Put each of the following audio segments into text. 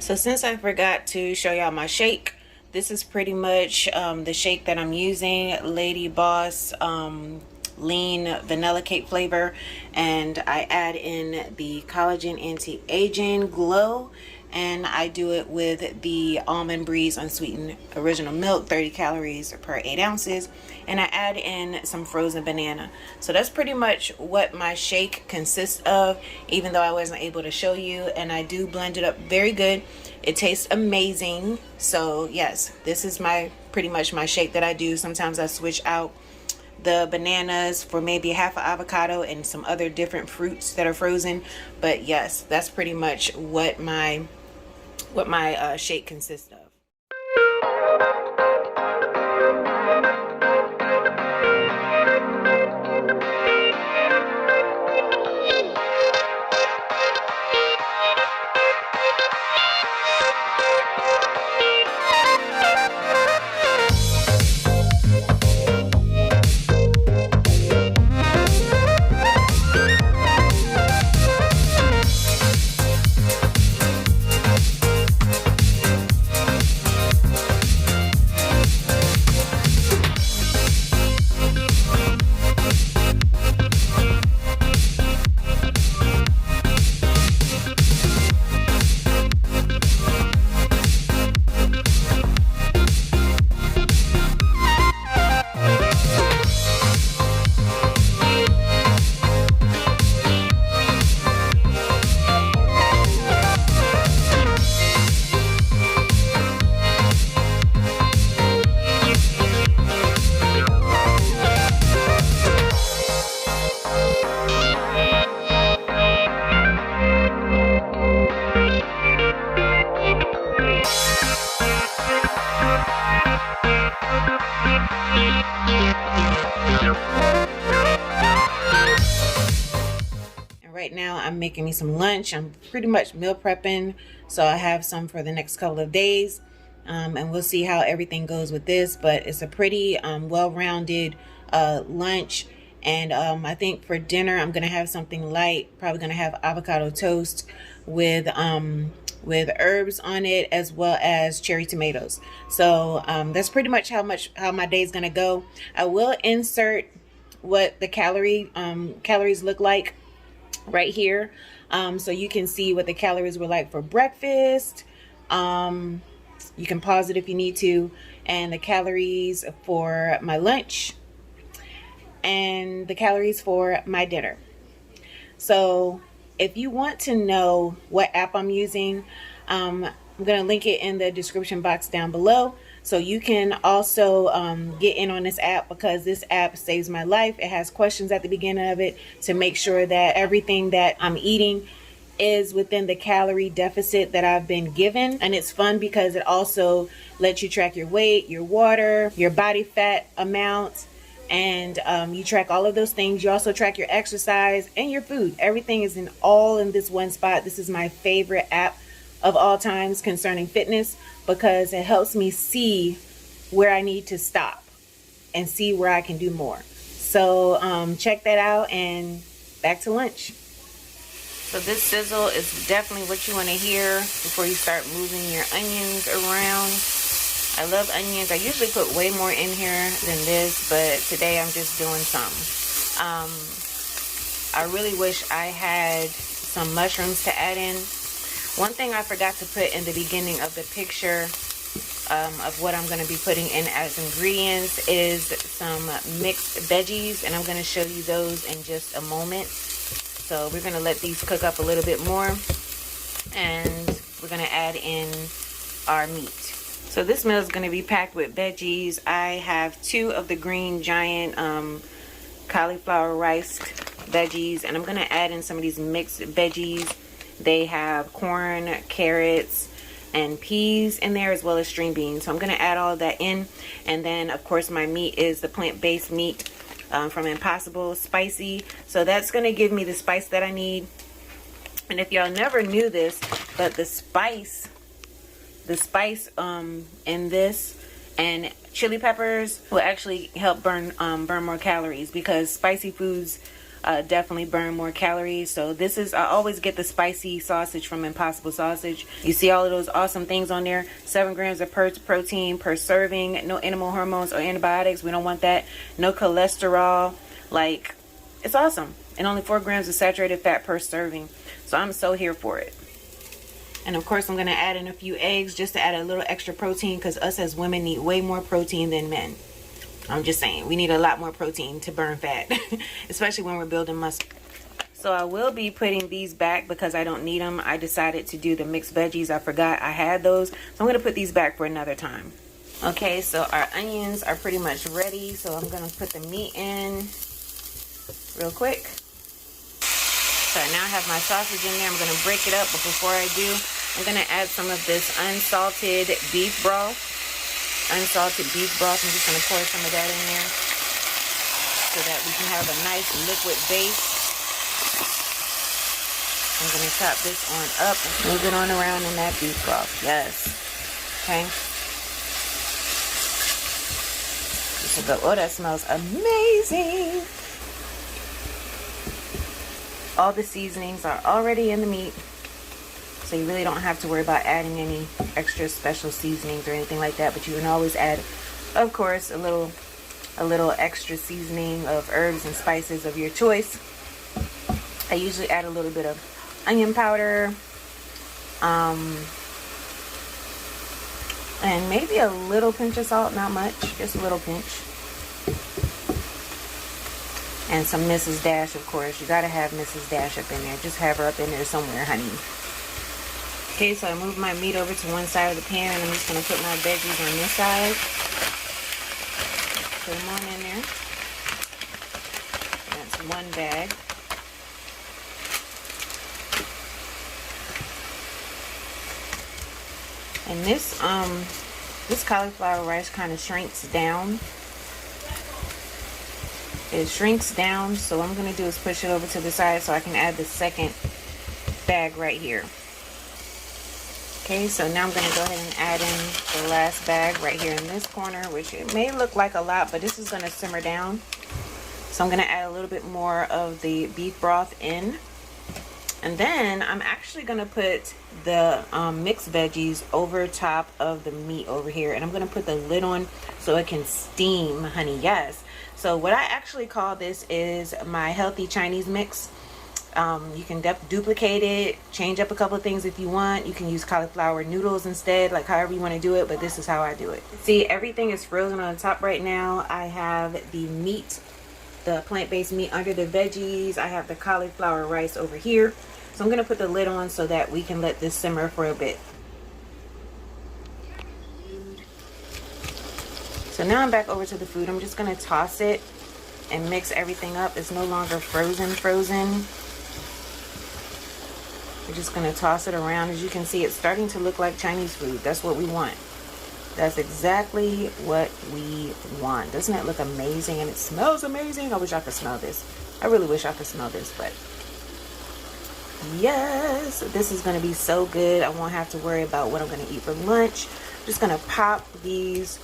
So since I forgot to show y'all my shake, this is pretty much the shake that I'm using, Lady Boss lean vanilla cake flavor, and I add in the collagen anti-aging glow, and I do it with the Almond Breeze unsweetened original milk, 30 calories per 8 ounces, and I add in some frozen banana. So that's pretty much what my shake consists of, even though I wasn't able to show you. And I do blend it up very good. It tastes amazing. So yes, this is pretty much my shake that I do. Sometimes I switch out the bananas for maybe half an avocado and some other different fruits that are frozen. But yes, that's pretty much what my shake consists of. Right now I'm making me some lunch. I'm pretty much meal prepping, so I have some for the next couple of days, and we'll see how everything goes with this. But it's a pretty well-rounded lunch, and I think for dinner I'm gonna have something light. Probably gonna have avocado toast with herbs on it, as well as cherry tomatoes. So that's pretty much how my day is gonna go. I will insert what the calories look like right here, so you can see what the calories were like for breakfast. You can pause it if you need to, and the calories for my lunch and the calories for my dinner. So if you want to know what app I'm using, I'm going to link it in the description box down below. So you can also get in on this app, because this app saves my life. It has questions at the beginning of it to make sure that everything that I'm eating is within the calorie deficit that I've been given. And it's fun because it also lets you track your weight, your water, your body fat amount, and you track all of those things. You also track your exercise and your food. Everything is all in this one spot. This is my favorite app of all times concerning fitness, because it helps me see where I need to stop and see where I can do more. So check that out, and back to lunch. So this sizzle is definitely what you want to hear before you start moving your onions around. I love onions. I usually put way more in here than this, but today I'm just doing some. I really wish I had some mushrooms to add in. One thing I forgot to put in the beginning of the picture of what I'm going to be putting in as ingredients is some mixed veggies, and I'm going to show you those in just a moment. So we're going to let these cook up a little bit more, and we're going to add in our meat. So this meal is going to be packed with veggies. I have 2 of the green giant cauliflower rice veggies, and I'm going to add in some of these mixed veggies. They have corn, carrots, and peas in there, as well as string beans. So I'm going to add all of that in. And then, of course, my meat is the plant-based meat from Impossible Spicy. So that's going to give me the spice that I need. And if y'all never knew this, but the spice in this and chili peppers will actually help burn more calories, because spicy foods definitely burn more calories. So this is, I always get the spicy sausage from Impossible Sausage. You see all of those awesome things on there. 7 grams of protein per serving. No animal hormones or antibiotics. We don't want that. No cholesterol. Like, it's awesome. And only 4 grams of saturated fat per serving. So I'm so here for it. And of course I'm going to add in a few eggs just to add a little extra protein, because us as women need way more protein than men. I'm just saying, we need a lot more protein to burn fat, especially when we're building muscle. So I will be putting these back because I don't need them. I decided to do the mixed veggies. I forgot I had those. So I'm going to put these back for another time. Okay, so our onions are pretty much ready. So I'm going to put the meat in real quick. So now I have my sausage in there. I'm going to break it up, but before I do, I'm going to add some of this unsalted beef broth. Unsalted beef broth. I'm just going to pour some of that in there so that we can have a nice liquid base. I'm going to top this on up and move it on around in that beef broth. Yes. Okay. This will go. Oh, that smells amazing. All the seasonings are already in the meat, so you really don't have to worry about adding any extra special seasonings or anything like that. But you can always add, of course, a little extra seasoning of herbs and spices of your choice. I usually add a little bit of onion powder, and maybe a little pinch of salt, not much, just a little pinch. And some Mrs. Dash, of course. You gotta have Mrs. Dash up in there. Just have her up in there somewhere, honey. Okay, so I moved my meat over to one side of the pan, and I'm just gonna put my veggies on this side. Put them on in there. That's one bag. And this cauliflower rice kind of shrinks down. It shrinks down, so what I'm going to do is push it over to the side so I can add the second bag right here. Okay, so now I'm going to go ahead and add in the last bag right here in this corner, which it may look like a lot, but this is going to simmer down. So I'm going to add a little bit more of the beef broth in. And then I'm actually going to put the mixed veggies over top of the meat over here. And I'm going to put the lid on so it can steam, honey. Yes. So what I actually call this is my healthy Chinese mix. You can duplicate it, change up a couple of things if you want. You can use cauliflower noodles instead, like however you want to do it. But this is how I do it. See, everything is frozen on the top right now. I have the meat, the plant-based meat under the veggies. I have the cauliflower rice over here. So I'm going to put the lid on so that we can let this simmer for a bit. So now I'm back over to the food. I'm just going to toss it and mix everything up. It's no longer frozen. We're just going to toss it around. As you can see, it's starting to look like Chinese food. That's what we want. That's exactly what we want. Doesn't it look amazing? And it smells amazing. I wish I could smell this. I really wish I could smell this, but yes, this is going to be so good. I won't have to worry about what I'm going to eat for lunch. I'm just going to pop these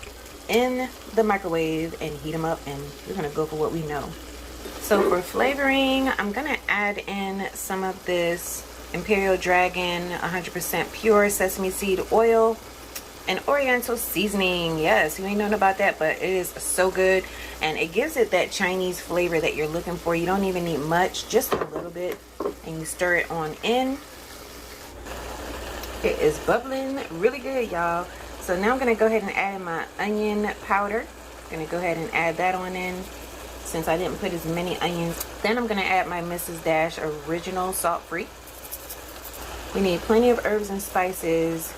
in the microwave and heat them up, and we're going to go for what we know. So for flavoring, I'm going to add in some of this Imperial Dragon 100% pure sesame seed oil and Oriental seasoning. Yes, you ain't known about that, but it is so good, and it gives it that Chinese flavor that you're looking for. You don't even need much, just a little bit, and you stir it on in. It is bubbling really good, y'all. So now I'm going to go ahead and add my onion powder. I'm going to go ahead and add that on in since I didn't put as many onions. Then I'm going to add my Mrs. Dash original salt-free. We need plenty of herbs and spices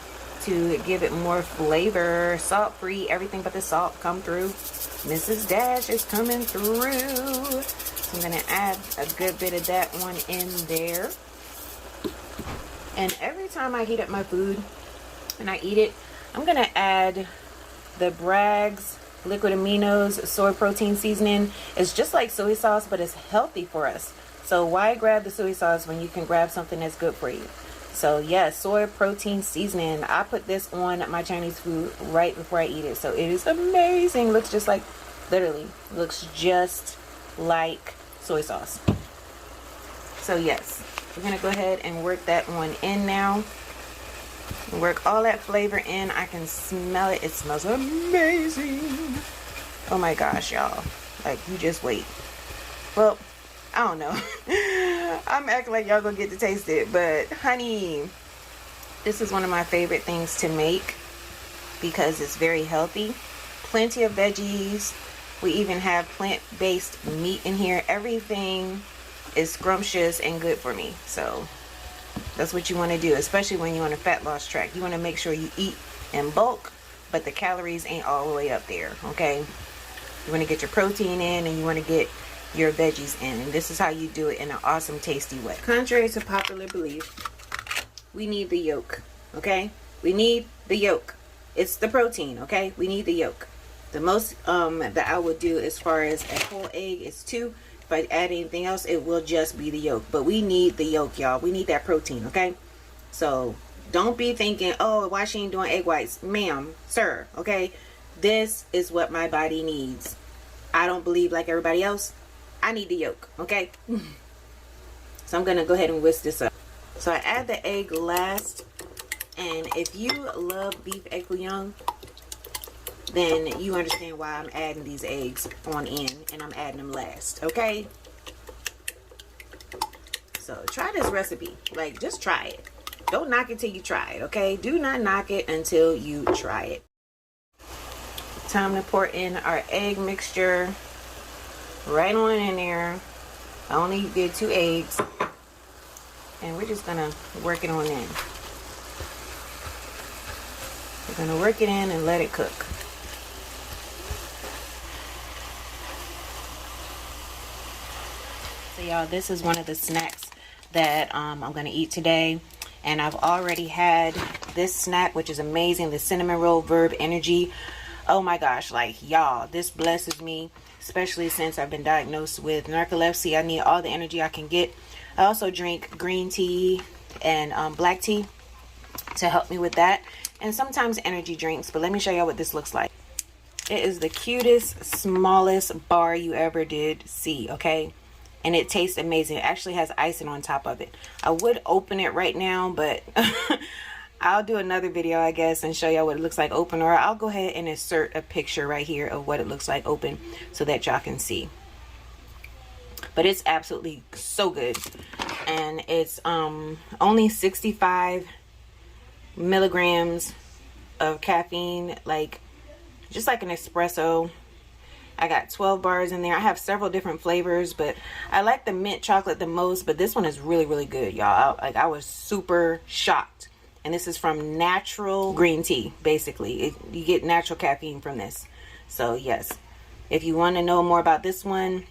to give it more flavor. Salt-free, everything but the salt come through. Mrs. Dash is coming through. So I'm going to add a good bit of that one in there. And every time I heat up my food and I eat it, I'm going to add the Bragg's Liquid Aminos Soy Protein Seasoning. It's just like soy sauce, but it's healthy for us. So why grab the soy sauce when you can grab something that's good for you? So yes, Soy Protein Seasoning. I put this on my Chinese food right before I eat it. So it is amazing. Looks just like, literally, looks just like soy sauce. So yes, we're gonna go ahead and work that one in now. Work all that flavor in. I can smell it. It smells amazing. Oh my gosh, y'all. Like, you just wait. Well, I don't know. I'm acting like y'all gonna get to taste it, but honey, this is one of my favorite things to make because it's very healthy. Plenty of veggies. We even have plant-based meat in here. Everything is scrumptious and good for me. So that's what you want to do, especially when you're on a fat loss track. You want to make sure you eat in bulk, but the calories ain't all the way up there, okay? You want to get your protein in and you want to get your veggies in. And this is how you do it in an awesome, tasty way. Contrary to popular belief, we need the yolk, okay? We need the yolk. It's the protein, okay? We need the yolk. The most that I would do as far as a whole egg is 2. If I add anything else, it will just be the yolk. But we need the yolk, y'all. We need that protein, okay? So don't be thinking, oh, why she ain't doing egg whites? Ma'am, sir, okay? This is what my body needs. I don't believe like everybody else. I need the yolk, okay? So I'm going to go ahead and whisk this up. So I add the egg last. And if you love beef egg foo young, then you understand why I'm adding these eggs on in and I'm adding them last, okay? So try this recipe. Like, just try it. Don't knock it till you try it, okay? Do not knock it until you try it. Time to pour in our egg mixture. Right on in there. I only did 2 eggs. And we're just gonna work it on in. We're gonna work it in and let it cook. So y'all, this is one of the snacks that I'm gonna eat today. And I've already had this snack, which is amazing, the cinnamon roll Verb Energy. Oh my gosh, like y'all, this blesses me, especially since I've been diagnosed with narcolepsy. I need all the energy I can get. I also drink green tea and black tea to help me with that, and sometimes energy drinks. But let me show y'all what this looks like. It is the cutest, smallest bar you ever did see, okay? And it tastes amazing. It actually has icing on top of it. I would open it right now, but I'll do another video, I guess, and show y'all what it looks like open, or I'll go ahead and insert a picture right here of what it looks like open so that y'all can see. But it's absolutely so good. And it's only 65 milligrams of caffeine, like just like an espresso. I got 12 bars in there. I have several different flavors, but I like the mint chocolate the most, but this one is really, really good, y'all. I was super shocked. And this is from natural green tea, basically. You get natural caffeine from this. So yes, if you want to know more about this one,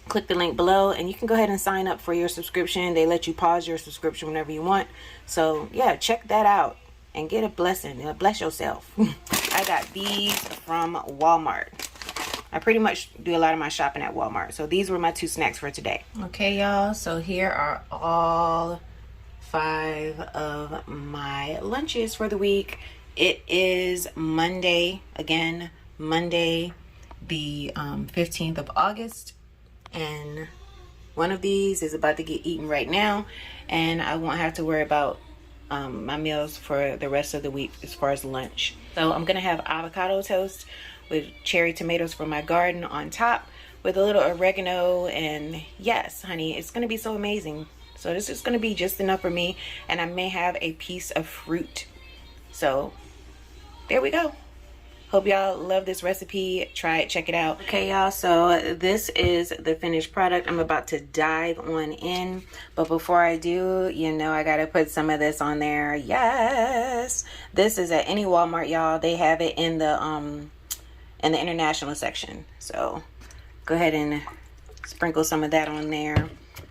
click the link below and you can go ahead and sign up for your subscription. They let you pause your subscription whenever you want. So yeah, check that out and get a blessing. Bless yourself. I got these from Walmart. I pretty much do a lot of my shopping at Walmart. So these were my 2 snacks for today. Okay, y'all. So here are all 5 of my lunches for the week. It is Monday. Again, Monday, the 15th of August. And one of these is about to get eaten right now. And I won't have to worry about my meals for the rest of the week as far as lunch. So I'm going to have avocado toast with cherry tomatoes from my garden on top with a little oregano. And yes, honey, it's going to be so amazing. So this is going to be just enough for me. And I may have a piece of fruit. So there we go. Hope y'all love this recipe. Try it, check it out. Okay, y'all, so this is the finished product. I'm about to dive on in, but before I do, you know, I gotta put some of this on there. Yes, this is at any Walmart, y'all. They have it in the international section. So go ahead and sprinkle some of that on there,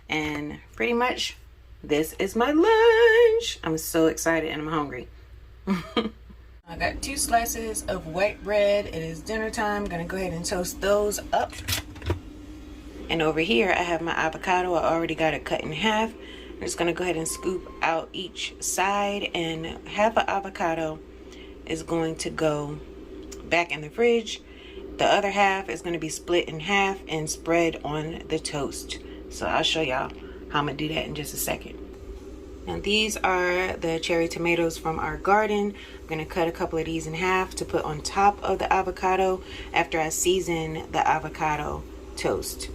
and pretty much this is my lunch. I'm so excited and I'm hungry. I got 2 slices of white bread. It is dinner time. I'm gonna go ahead and toast those up. And over here I have my avocado. I already got it cut in half. I'm just gonna go ahead and scoop out each side, and half an avocado is going to go back in the fridge. The other half is going to be split in half and spread on the toast. So I'll show y'all how I'm gonna do that in just a second. And these are the cherry tomatoes from our garden. I'm gonna cut a couple of these in half to put on top of the avocado after I season the avocado toast.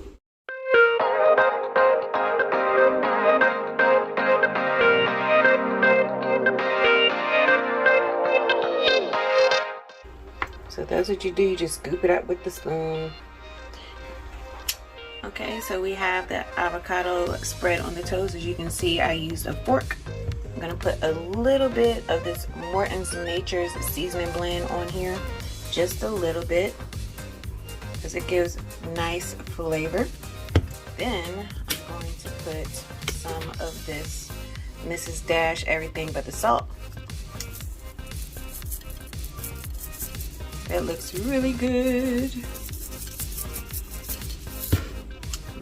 So that's what you do, you just scoop it up with the spoon. Okay, so we have the avocado spread on the toast. As you can see, I used a fork. I'm gonna put a little bit of this Morton's Nature's seasoning blend on here, just a little bit, because it gives nice flavor. Then I'm going to put some of this Mrs. Dash Everything But the Salt. That looks really good.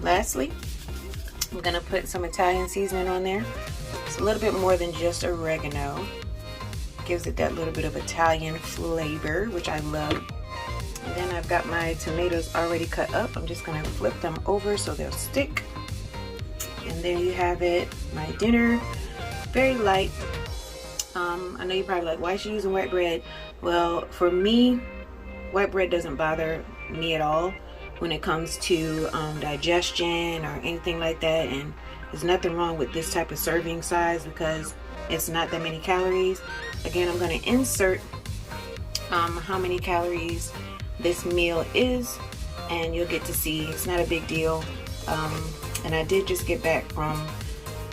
Lastly, I'm gonna put some Italian seasoning on there. It's a little bit more than just oregano. Gives it that little bit of Italian flavor, which I love. And then I've got my tomatoes already cut up. I'm just gonna flip them over so they'll stick. And there you have it, my dinner. Very light. I know you're probably like, why is she using white bread? Well, for me, white bread doesn't bother me at all when it comes to digestion or anything like that, and there's nothing wrong with this type of serving size because it's not that many calories. Again, I'm going to insert how many calories this meal is, and you'll get to see. It's not a big deal. And I did just get back from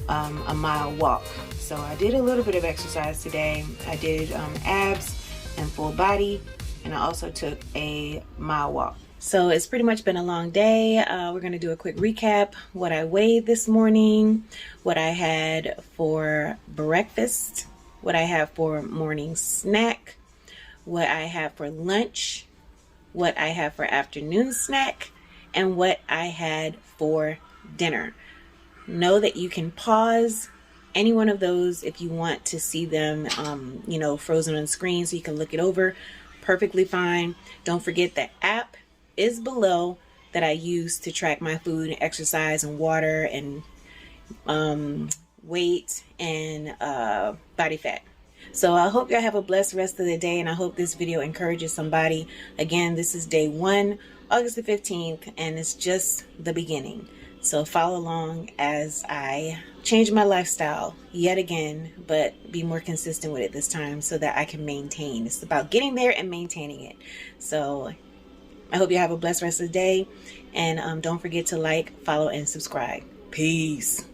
a mile walk, so I did a little bit of exercise today. I did abs and full body, and I also took a mile walk. So it's pretty much been a long day. We're going to do a quick recap. What I weighed this morning, what I had for breakfast, what I have for morning snack, what I have for lunch, what I have for afternoon snack, and what I had for dinner. Know that you can pause any one of those if you want to see them, frozen on screen so you can look it over. Perfectly fine. Don't forget the app is below that I use to track my food and exercise and water and weight and body fat. So I hope y'all have a blessed rest of the day, and I hope this video encourages somebody. Again, this is day 1, August the 15th, and it's just the beginning. So follow along as I change my lifestyle yet again, but be more consistent with it this time so that I can maintain. It's about getting there and maintaining it. So I hope you have a blessed rest of the day, and don't forget to like, follow, and subscribe. Peace.